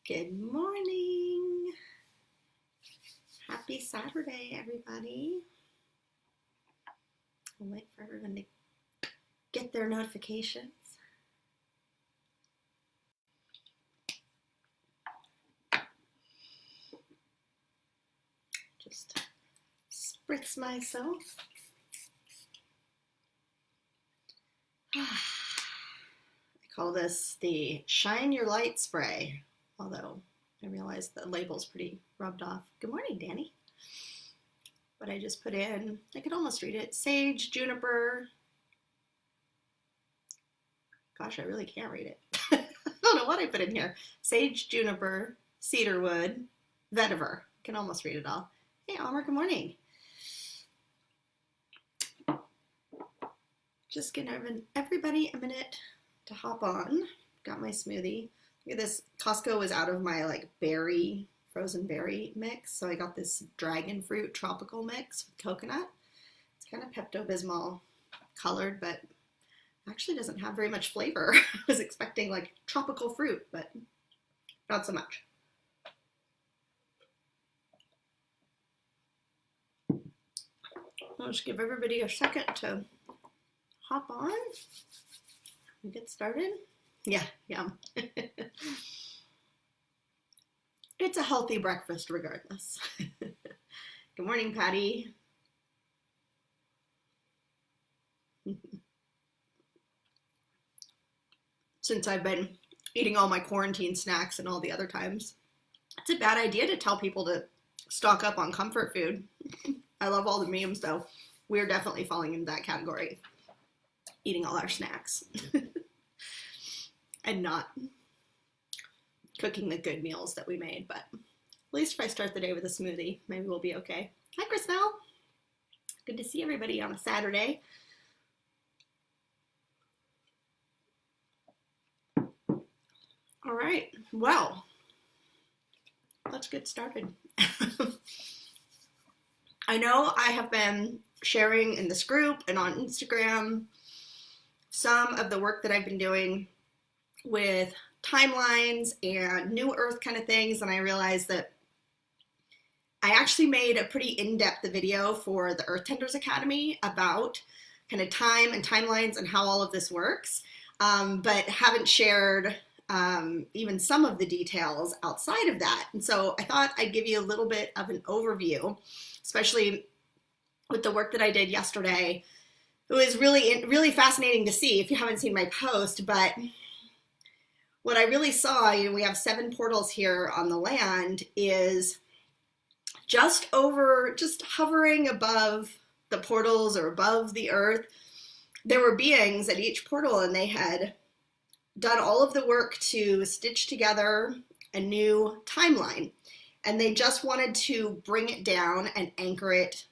Good morning. Happy Saturday, everybody. I'll wait for everyone to get their notifications. Just spritz myself. I call this the Shine Your Light Spray, although I realize the label's pretty rubbed off. Good morning, Danny. But I just put in, I could almost read it, sage, juniper. Gosh, I really can't read it. I don't know what I put in here. Sage, juniper, cedarwood, vetiver. I can almost read it all. Hey, Amr, good morning. Just giving everybody a minute to hop on. Got my smoothie. Look at this. Costco was out of my frozen berry mix, so I got this dragon fruit tropical mix with coconut. It's kind of Pepto-Bismol colored, but actually doesn't have very much flavor. I was expecting like tropical fruit, but not so much. I'll just give everybody a second to hop on and get started. Yeah, yum. It's a healthy breakfast regardless. Good morning, Patty. Since I've been eating all my quarantine snacks and all the other times, it's a bad idea to tell people to stock up on comfort food. I love all the memes, though. We're definitely falling into that category, eating all our snacks and not cooking the good meals that we made. But at least if I start the day with a smoothie, maybe we'll be okay. Hi, Chrisnell. Good to see everybody on a Saturday. All right, well, let's get started. I know I have been sharing in this group and on Instagram some of the work that I've been doing with timelines and new earth kind of things, and I realized that I actually made a pretty in-depth video for the Earth Tenders Academy about kind of time and timelines and how all of this works, but haven't shared even some of the details outside of that. And so I thought I'd give you a little bit of an overview, especially with the work that I did yesterday. It was really fascinating to see if you haven't seen my post, but what I really saw, we have 7 portals here on the land, is just hovering above the portals or above the earth, there were beings at each portal, and they had done all of the work to stitch together a new timeline. And they just wanted to bring it down and anchor it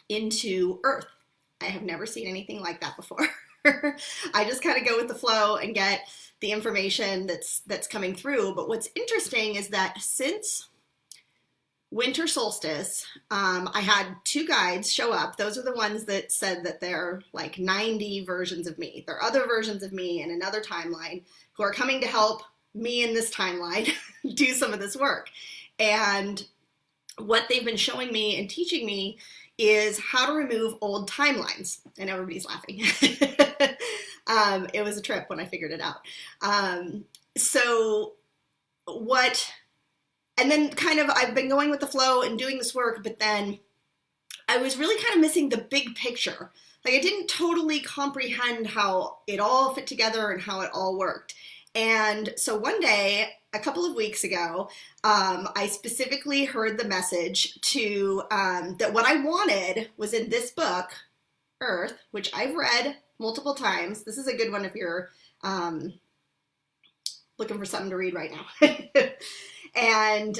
into Earth. I have never seen anything like that before. I just kind of go with the flow and get the information that's coming through. But what's interesting is that since winter solstice, I had 2 guides show up. Those are the ones that said that they're like 90 versions of me. There are other versions of me in another timeline who are coming to help me in this timeline do some of this work. And what they've been showing me and teaching me is how to remove old timelines. And everybody's laughing. It was a trip when I figured it out. And then kind of I've been going with the flow and doing this work, but then I was really kind of missing the big picture. Like I didn't totally comprehend how it all fit together and how it all worked. And so one day, a couple of weeks ago, I specifically heard the message that what I wanted was in this book, Earth, which I've read multiple times. This is a good one if you're looking for something to read right now. And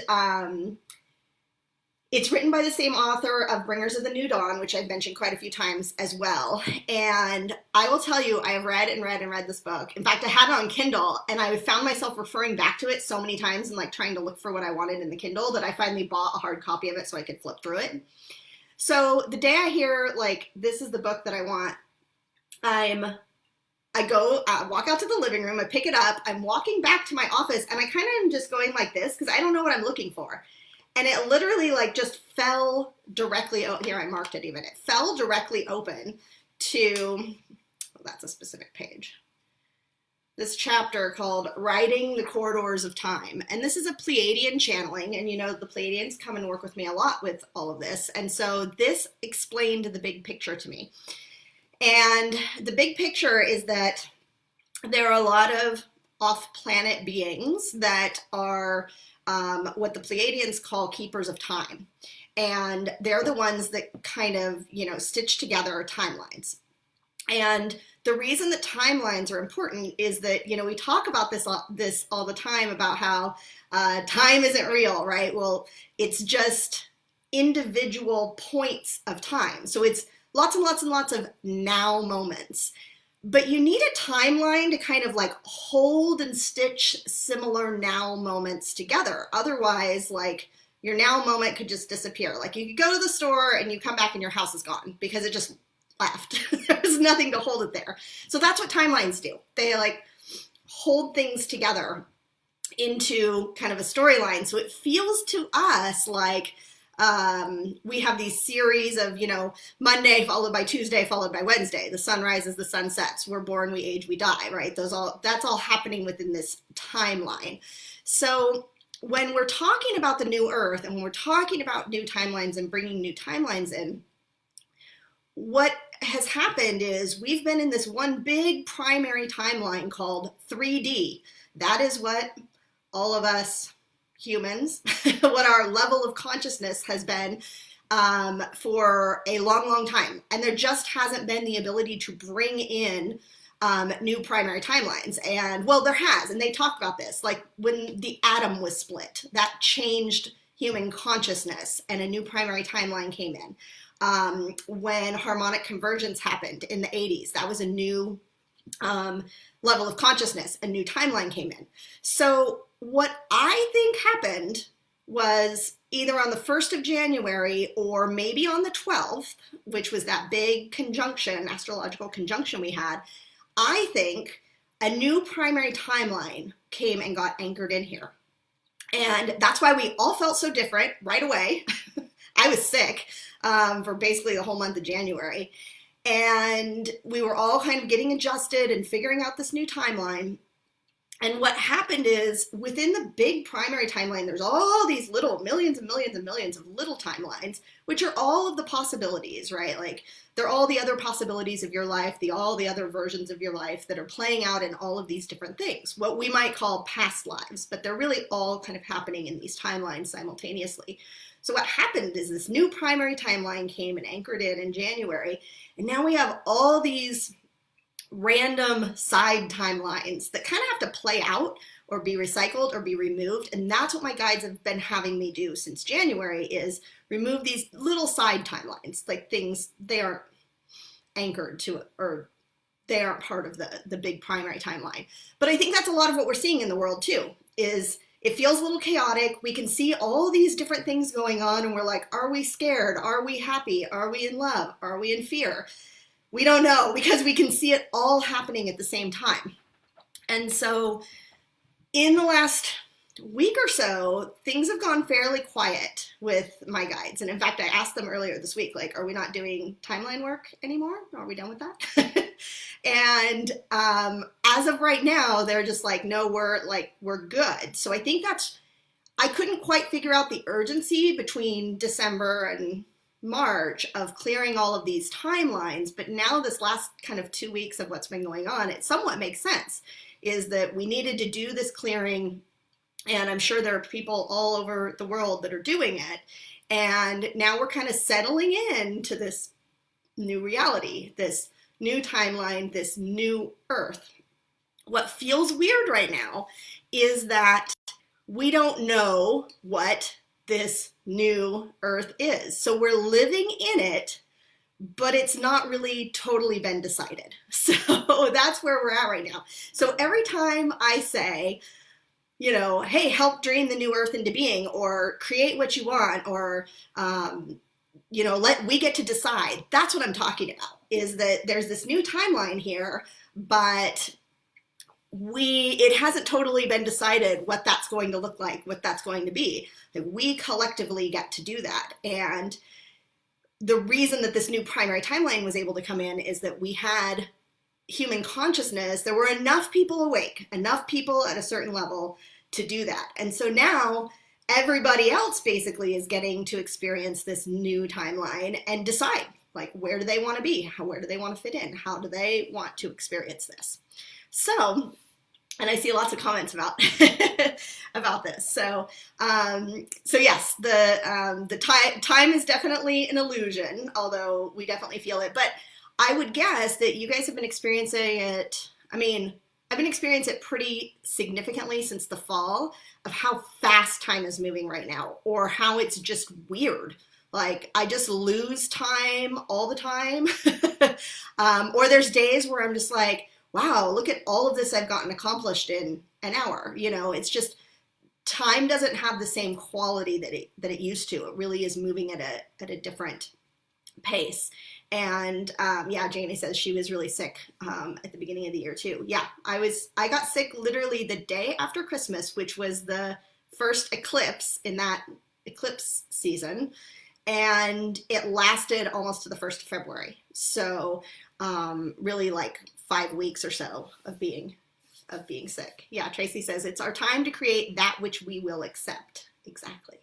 it's written by the same author of Bringers of the New Dawn, which I've mentioned quite a few times as well. And I will tell you, I have read and read and read this book. In fact, I had it on Kindle, and I found myself referring back to it so many times and like trying to look for what I wanted in the Kindle that I finally bought a hard copy of it so I could flip through it. So the day I hear like, this is the book that I want, walk out to the living room, I pick it up, I'm walking back to my office, and I kind of am just going like this because I don't know what I'm looking for. And it literally like just fell directly, here I marked it even, it fell directly open to, well, that's a specific page. This chapter called Riding the Corridors of Time. And this is a Pleiadian channeling, and you know, the Pleiadians come and work with me a lot with all of this. And so this explained the big picture to me. And the big picture is that there are a lot of off-planet beings that are what the Pleiadians call keepers of time. And they're the ones that kind of, you know, stitch together timelines. And the reason that timelines are important is that, you know, we talk about this all the time about how time isn't real, right? Well, it's just individual points of time. So it's lots and lots and lots of now moments. But you need a timeline to kind of like hold and stitch similar now moments together. Otherwise, like, your now moment could just disappear. Like, you could go to the store and you come back and your house is gone because it just left. There's nothing to hold it there. So that's what timelines do. They like hold things together into kind of a storyline. So it feels to us like we have these series of, you know, Monday followed by Tuesday followed by Wednesday. The sun rises, the sun sets. We're born, we age, we die, right? That's all happening within this timeline. So when we're talking about the new earth and when we're talking about new timelines and bringing new timelines in, what has happened is we've been in this one big primary timeline called 3D. That is what all of us humans, what our level of consciousness has been for a long, long time. And there just hasn't been the ability to bring in new primary timelines. And well, there has, and they talk about this, like when the atom was split, that changed human consciousness and a new primary timeline came in. When harmonic convergence happened in the 80s, that was a new level of consciousness, a new timeline came in. So what I think happened was either on the 1st of January or maybe on the 12th, which was that big conjunction, astrological conjunction we had, I think a new primary timeline came and got anchored in here. And that's why we all felt so different right away. I was sick for basically the whole month of January. And we were all kind of getting adjusted and figuring out this new timeline. And what happened is within the big primary timeline, there's all these little millions and millions and millions of little timelines, which are all of the possibilities, right? Like they're all the other possibilities of your life, all the other versions of your life that are playing out in all of these different things, what we might call past lives, but they're really all kind of happening in these timelines simultaneously. So what happened is this new primary timeline came and anchored in January, and now we have all these random side timelines that kind of have to play out or be recycled or be removed. And that's what my guides have been having me do since January, is remove these little side timelines, like things they aren't anchored to it, or they aren't part of the big primary timeline. But I think that's a lot of what we're seeing in the world too, is it feels a little chaotic. We can see all these different things going on and we're like, are we scared? Are we happy? Are we in love? Are we in fear? We don't know, because we can see it all happening at the same time. And so in the last week or so, things have gone fairly quiet with my guides. And in fact, I asked them earlier this week, like, are we not doing timeline work anymore? Are we done with that? And as of right now, they're just like, no, we're good. So I think I couldn't quite figure out the urgency between December and March of clearing all of these timelines, but now this last kind of 2 weeks of what's been going on, it somewhat makes sense, is that we needed to do this clearing, and I'm sure there are people all over the world that are doing it, and now we're kind of settling into this new reality, this new timeline, this new earth. What feels weird right now is that we don't know what this new earth is. So we're living in it, but it's not really totally been decided. So that's where we're at right now. So every time I say, you know, hey, help dream the new earth into being, or create what you want, or, we get to decide. That's what I'm talking about, is that there's this new timeline here, but it hasn't totally been decided what that's going to look like, what that's going to be. Like, we collectively get to do that. And the reason that this new primary timeline was able to come in is that we had human consciousness. There were enough people awake, enough people at a certain level to do that. And so now everybody else basically is getting to experience this new timeline and decide, like, where do they want to be? Where do they want to fit in? How do they want to experience this? So, and I see lots of comments about about this. So yes, the time is definitely an illusion, although we definitely feel it. But I would guess that you guys have been experiencing it. I mean, I've been experiencing it pretty significantly since the fall, of how fast time is moving right now, or how it's just weird. Like, I just lose time all the time. Or there's days where I'm just like, wow, look at all of this I've gotten accomplished in an hour. You know, it's just, time doesn't have the same quality that it used to. It really is moving at a different pace. And yeah, Janie says she was really sick at the beginning of the year too. Yeah, I got sick literally the day after Christmas, which was the first eclipse in that eclipse season, and it lasted almost to the 1st of February. So really like 5 weeks or so of being sick. Yeah, Tracy says it's our time to create that which we will accept. Exactly.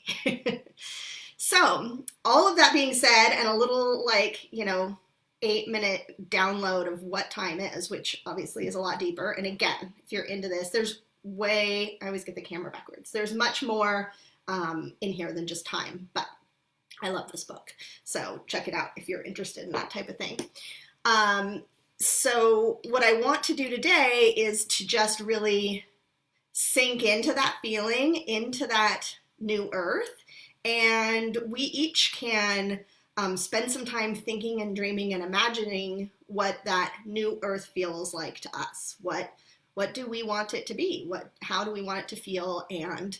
So all of that being said, and a little, like, 8-minute download of what time is, which obviously is a lot deeper. And again, if you're into this, I always get the camera backwards. There's much more in here than just time, but I love this book. So check it out if you're interested in that type of thing. So what I want to do today is to just really sink into that feeling, into that new earth. And we each can spend some time thinking and dreaming and imagining what that new earth feels like to us. What do we want it to be? How do we want it to feel? And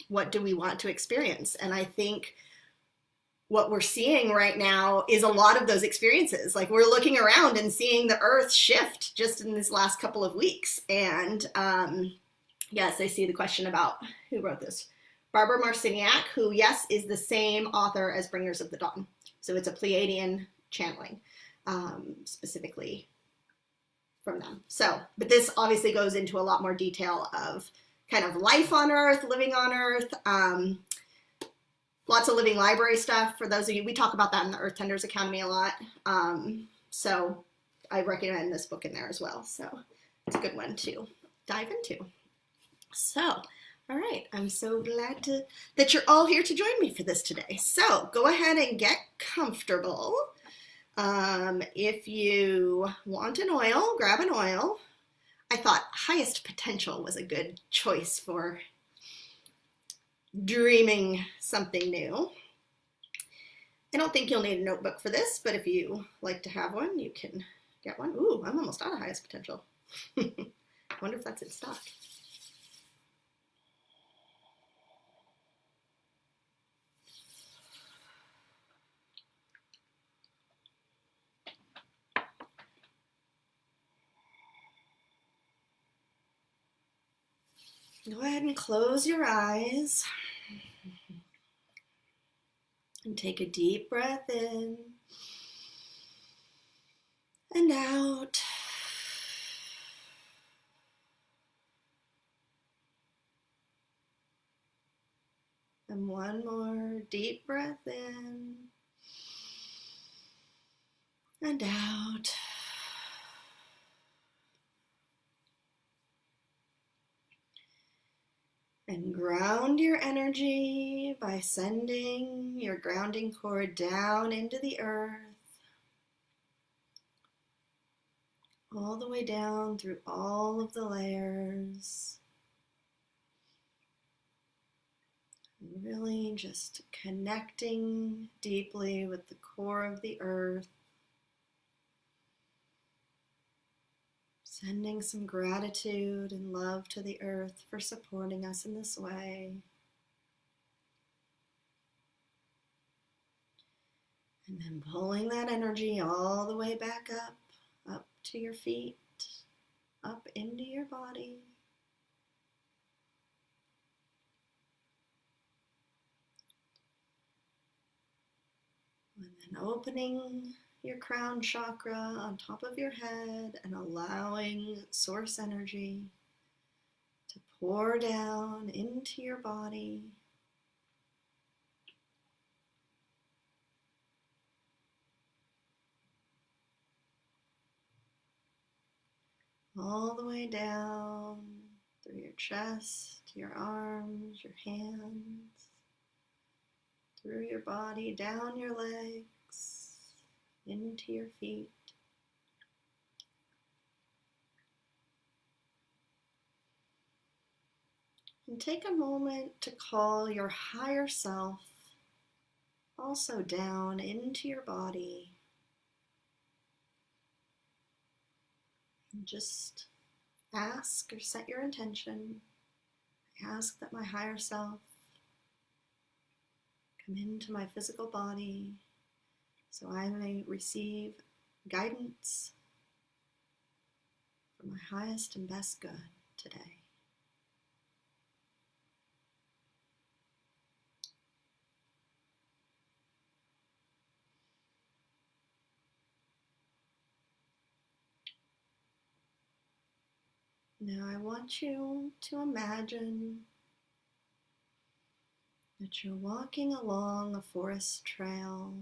what do we want to experience? And I think what we're seeing right now is a lot of those experiences. Like, we're looking around and seeing the earth shift just in this last couple of weeks. And yes, I see the question about who wrote this. Barbara Marciniak, who, yes, is the same author as Bringers of the Dawn. So it's a Pleiadian channeling, specifically from them. So, but this obviously goes into a lot more detail of kind of life on Earth, living on Earth, lots of living library stuff. For those of you, we talk about that in the Earth Tenders Academy a lot. So I recommend this book in there as well. So it's a good one to dive into. So, all right, I'm so glad that you're all here to join me for this today. So go ahead and get comfortable. If you want an oil, grab an oil. I thought highest potential was a good choice for dreaming something new. I don't think you'll need a notebook for this, but if you like to have one, you can get one. Ooh, I'm almost out of highest potential. I wonder if that's in stock. Go ahead and close your eyes and take a deep breath in and out. And one more deep breath in and out. And ground your energy by sending your grounding cord down into the earth, all the way down through all of the layers. Really just connecting deeply with the core of the earth. Sending some gratitude and love to the earth for supporting us in this way. And then pulling that energy all the way back up to your feet, up into your body. And then opening your crown chakra on top of your head and allowing source energy to pour down into your body. All the way down through your chest, your arms, your hands, through your body, down your legs, into your feet. And take a moment to call your higher self also down into your body. And just ask or set your intention. I ask that my higher self come into my physical body so I may receive guidance for my highest and best good today. Now I want you to imagine that you're walking along a forest trail.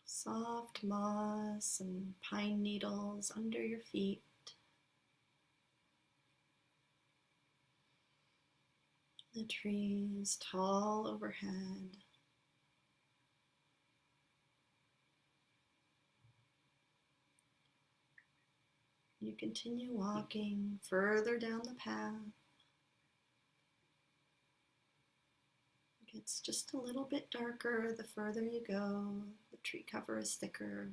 Soft moss and pine needles under your feet. The trees tall overhead. You continue walking further down the path. It gets just a little bit darker the further you go. The tree cover is thicker.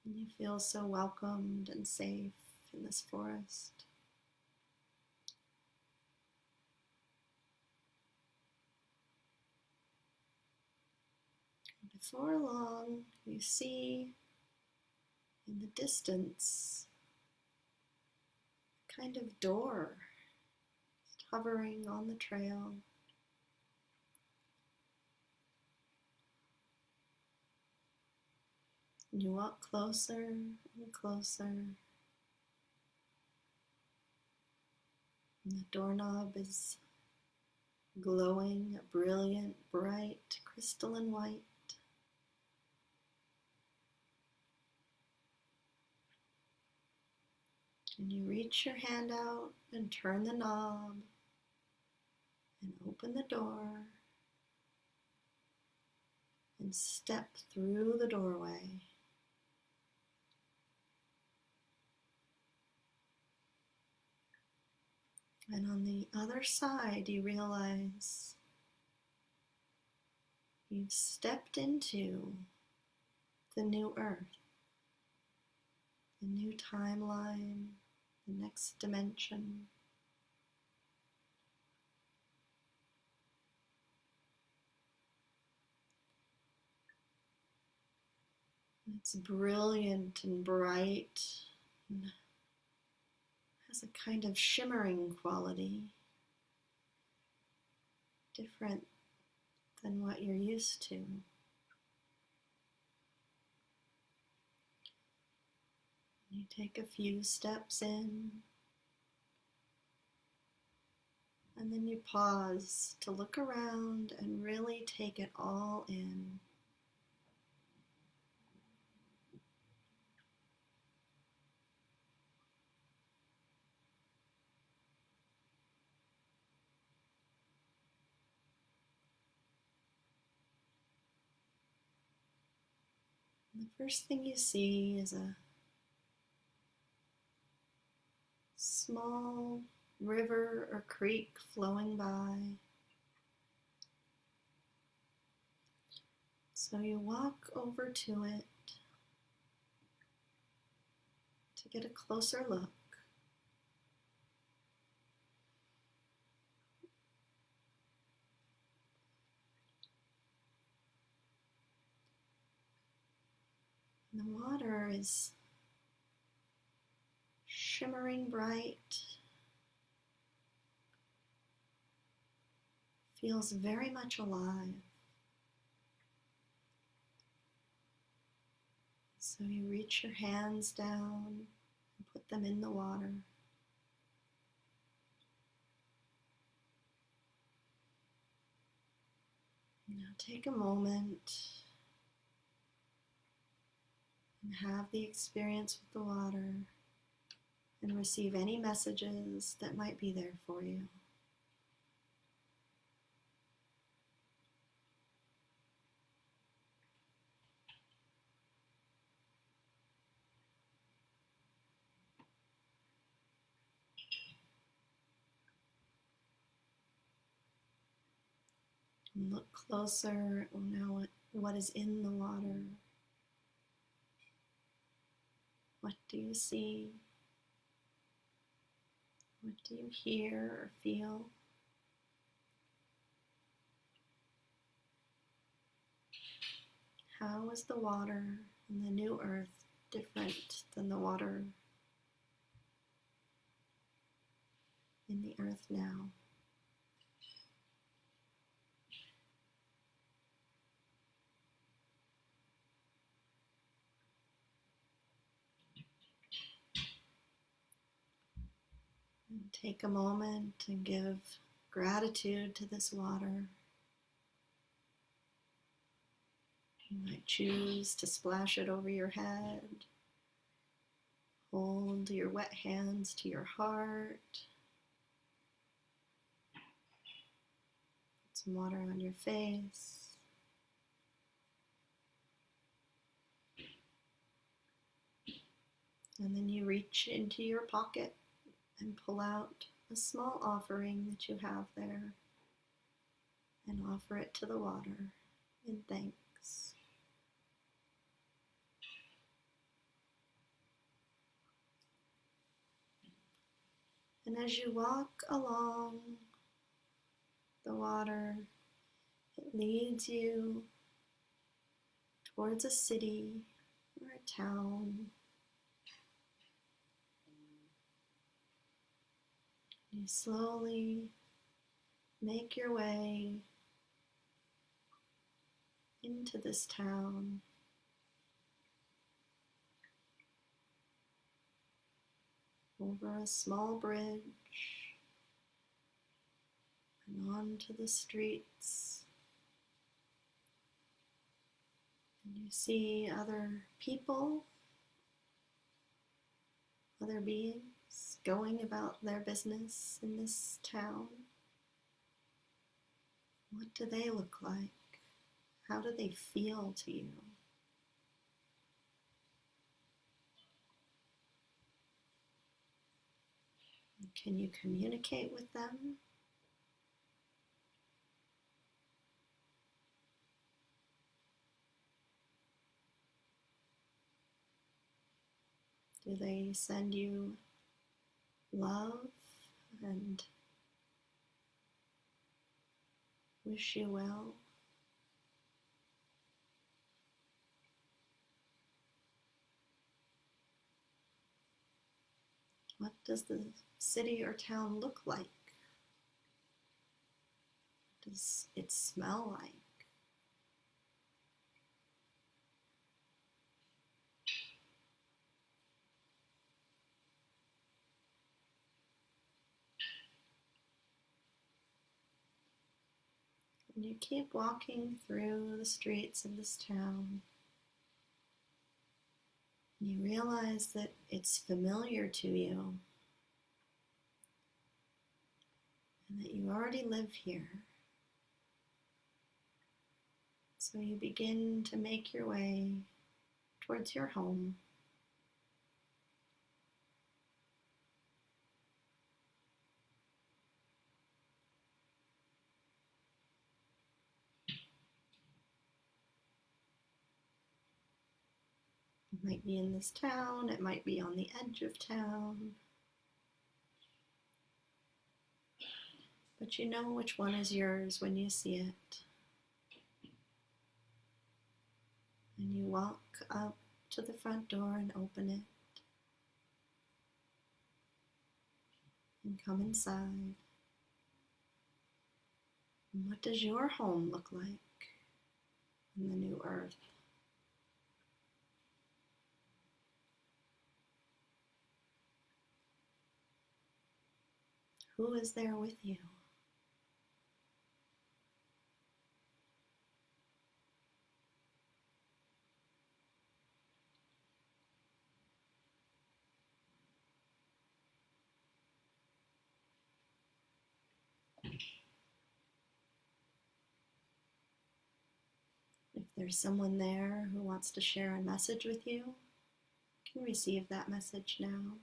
And you feel so welcomed and safe in this forest. Before long, you see in the distance a kind of door just hovering on the trail. And you walk closer and closer. And the doorknob is glowing a brilliant, bright, crystalline white. And you reach your hand out and turn the knob and open the door and step through the doorway. And on the other side, you realize you've stepped into the new earth, the new timeline, the next dimension. It's brilliant and bright and has a kind of shimmering quality, different than what you're used to. You take a few steps in, and then you pause to look around and really take it all in. And the first thing you see is a small river or creek flowing by. So you walk over to it to get a closer look. And the water is shimmering bright, feels very much alive. So you reach your hands down and put them in the water. Now take a moment and have the experience with the water and receive any messages that might be there for you. And look closer now at what is in the water. What do you see? What do you hear or feel? How is the water in the new earth different than the water in the earth now? And take a moment and give gratitude to this water. You might choose to splash it over your head. Hold your wet hands to your heart. Put some water on your face. And then you reach into your pocket and pull out a small offering that you have there and offer it to the water in thanks. And as you walk along the water, it leads you towards a city or a town. You slowly make your way into this town. Over a small bridge and onto the streets. And you see other people, other beings going about their business in this town. What do they look like? How do they feel to you? Can you communicate with them? Do they send you love and wish you well? What does the city or town look like? What does it smell like? And you keep walking through the streets of this town. And you realize that it's familiar to you and that you already live here. So you begin to make your way towards your home. It might be in this town, it might be on the edge of town. But you know which one is yours when you see it. And you walk up to the front door and open it and come inside. And what does your home look like in the new earth? Who is there with you? If there's someone there who wants to share a message with you, you can receive that message now.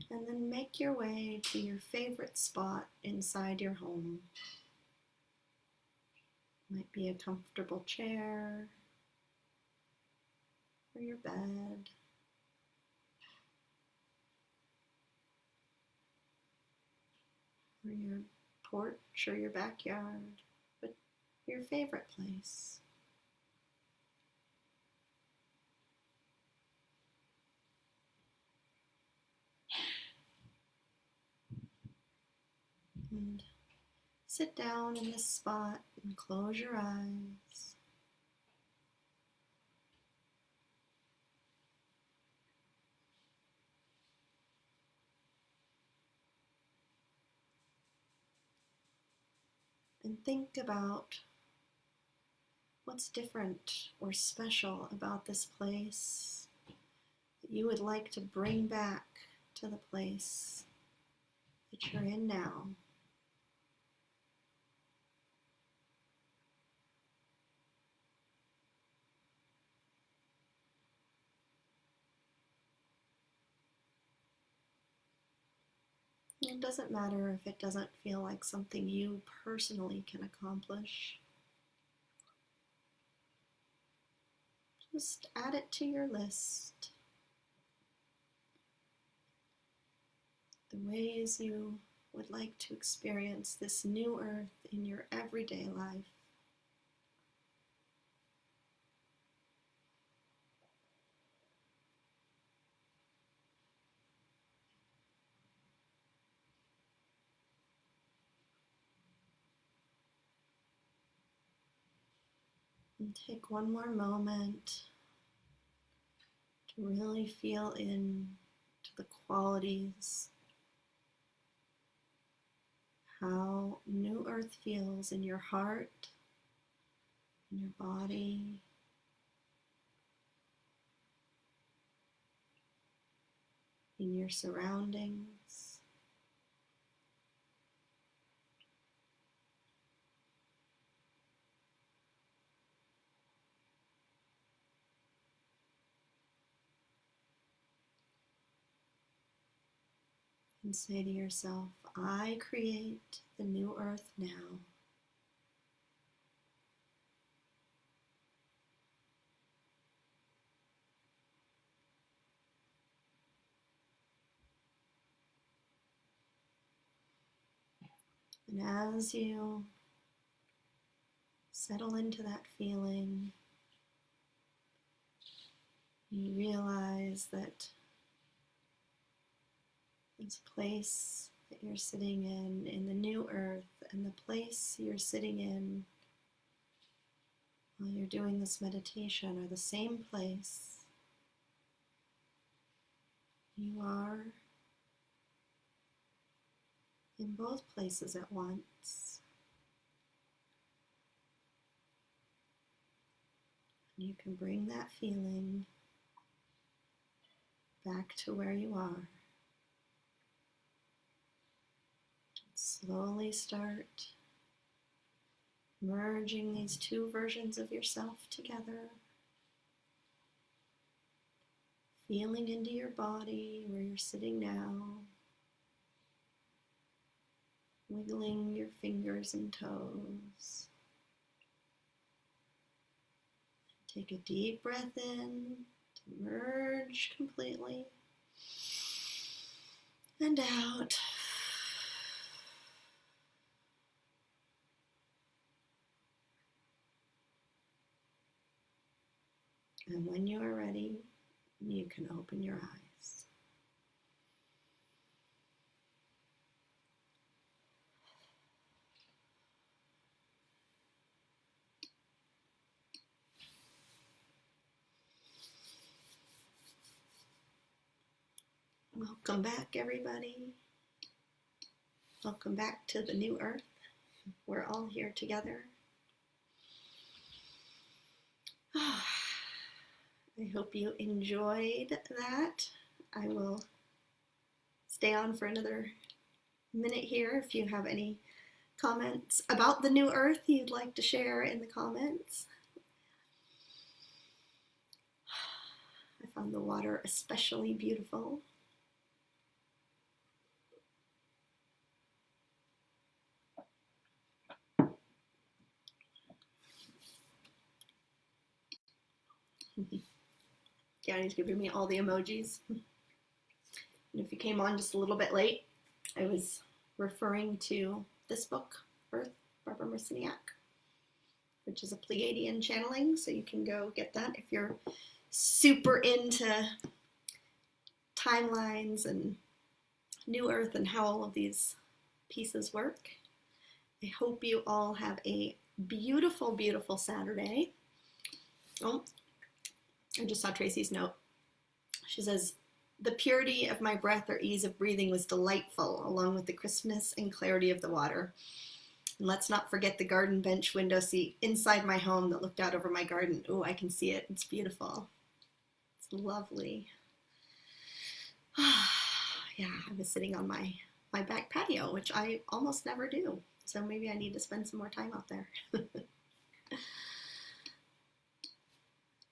And then make your way to your favorite spot inside your home. It might be a comfortable chair or your bed. Or your porch or your backyard, but your favorite place. And sit down in this spot and close your eyes. And think about what's different or special about this place that you would like to bring back to the place that you're in now. It doesn't matter if it doesn't feel like something you personally can accomplish. Just add it to your list. The ways you would like to experience this new earth in your everyday life. And take one more moment to really feel in to the qualities, how New Earth feels in your heart, in your body, in your surroundings. And say to yourself, I create the new earth now. And as you settle into that feeling, you realize that this place that you're sitting in the new earth, and the place you're sitting in while you're doing this meditation are the same place. You are in both places at once. And you can bring that feeling back to where you are. Slowly start merging these two versions of yourself together. Feeling into your body where you're sitting now. Wiggling your fingers and toes. Take a deep breath in to merge completely. and out. And when you are ready, you can open your eyes. Welcome back, everybody. Welcome back to the new earth. We're all here together. I hope you enjoyed that. I will stay on for another minute here if you have any comments about the new earth you'd like to share in the comments. I found the water especially beautiful. Danny's giving me all the emojis. And if you came on just a little bit late, I was referring to this book, Earth, Barbara Marciniak, which is a Pleiadian channeling, so you can go get that if you're super into timelines and New Earth and how all of these pieces work. I hope you all have a beautiful, beautiful Saturday. Oh, I just saw Tracy's note. She says, the purity of my breath or ease of breathing was delightful, along with the crispness and clarity of the water. And let's not forget the garden bench window seat inside my home that looked out over my garden. Oh, I can see it. It's beautiful. It's lovely. Yeah, I was sitting on my back patio, which I almost never do. So maybe I need to spend some more time out there.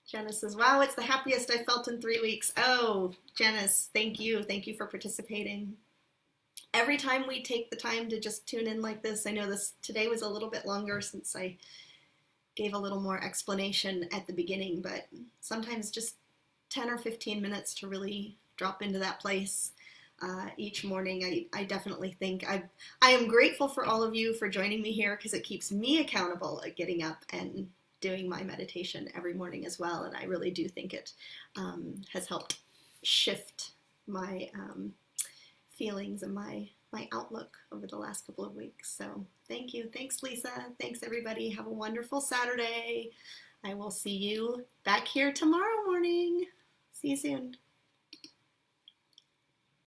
Janice says, wow, it's the happiest I felt in 3 weeks. Oh, Janice, thank you. Thank you for participating. Every time we take the time to just tune in like this, I know this today was a little bit longer since I gave a little more explanation at the beginning, but sometimes just 10 or 15 minutes to really drop into that place each morning. I definitely think I am grateful for all of you for joining me here, because it keeps me accountable at getting up and doing my meditation every morning as well. And I really do think it has helped shift my feelings and my outlook over the last couple of weeks. So thank you. Thanks, Lisa. Thanks, everybody. Have a wonderful Saturday. I will see you back here tomorrow morning. See you soon.